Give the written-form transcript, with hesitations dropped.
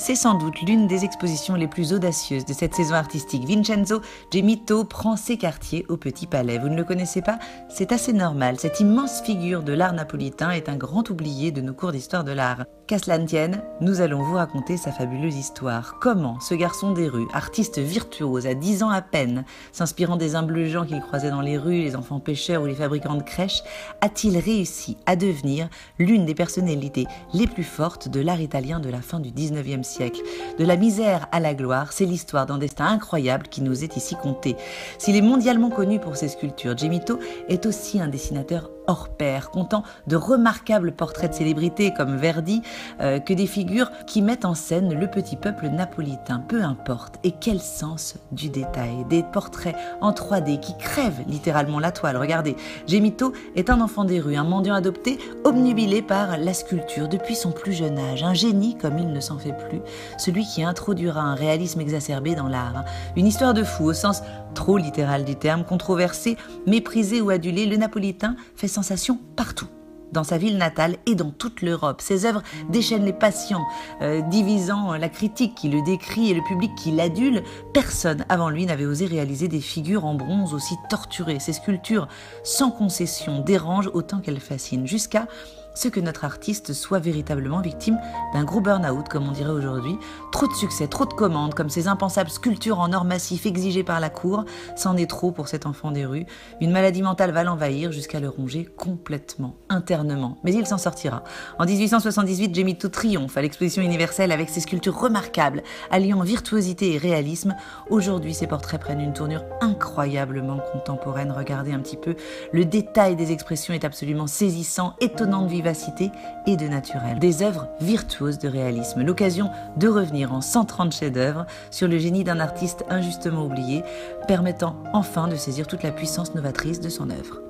C'est sans doute l'une des expositions les plus audacieuses de cette saison artistique. Vincenzo Gemito prend ses quartiers au Petit Palais. Vous ne le connaissez pas? C'est assez normal. Cette immense figure de l'art napolitain est un grand oublié de nos cours d'histoire de l'art. Qu'à cela ne tienne, nous allons vous raconter sa fabuleuse histoire. Comment ce garçon des rues, artiste virtuose à 10 ans à peine, s'inspirant des humbles gens qu'il croisait dans les rues, les enfants pêcheurs ou les fabricants de crèches, a-t-il réussi à devenir l'une des personnalités les plus fortes de l'art italien de la fin du 19e siècle? De la misère à la gloire, c'est l'histoire d'un destin incroyable qui nous est ici conté. S'il est mondialement connu pour ses sculptures, Gemito est aussi un dessinateur hors pair, comptant de remarquables portraits de célébrités comme Verdi, que des figures qui mettent en scène le petit peuple napolitain, peu importe. Et quel sens du détail, des portraits en 3D qui crèvent littéralement la toile. Regardez, Gemito est un enfant des rues, un mendiant adopté, obnubilé par la sculpture depuis son plus jeune âge, un génie comme il ne s'en fait plus, celui qui introduira un réalisme exacerbé dans l'art. Une histoire de fou, au sens trop littéral du terme, controversé, méprisé ou adulé, le napolitain fait sensation partout. Dans sa ville natale et dans toute l'Europe. Ses œuvres déchaînent les passions, divisant la critique qui le décrie et le public qui l'adule. Personne avant lui n'avait osé réaliser des figures en bronze aussi torturées. Ses sculptures sans concession dérangent autant qu'elles fascinent, jusqu'à ce que notre artiste soit véritablement victime d'un gros burn-out, comme on dirait aujourd'hui. Trop de succès, trop de commandes, comme ces impensables sculptures en or massif exigées par la cour. C'en est trop pour cet enfant des rues. Une maladie mentale va l'envahir jusqu'à le ronger complètement, internement. Mais il s'en sortira. En 1878, Gemito triomphe à l'exposition universelle avec ses sculptures remarquables, alliant virtuosité et réalisme. Aujourd'hui, ses portraits prennent une tournure incroyablement contemporaine. Regardez un petit peu. Le détail des expressions est absolument saisissant, étonnant de vivacité et de naturel. Des œuvres virtuoses de réalisme. L'occasion de revenir en 130 chefs-d'œuvre sur le génie d'un artiste injustement oublié, permettant enfin de saisir toute la puissance novatrice de son œuvre.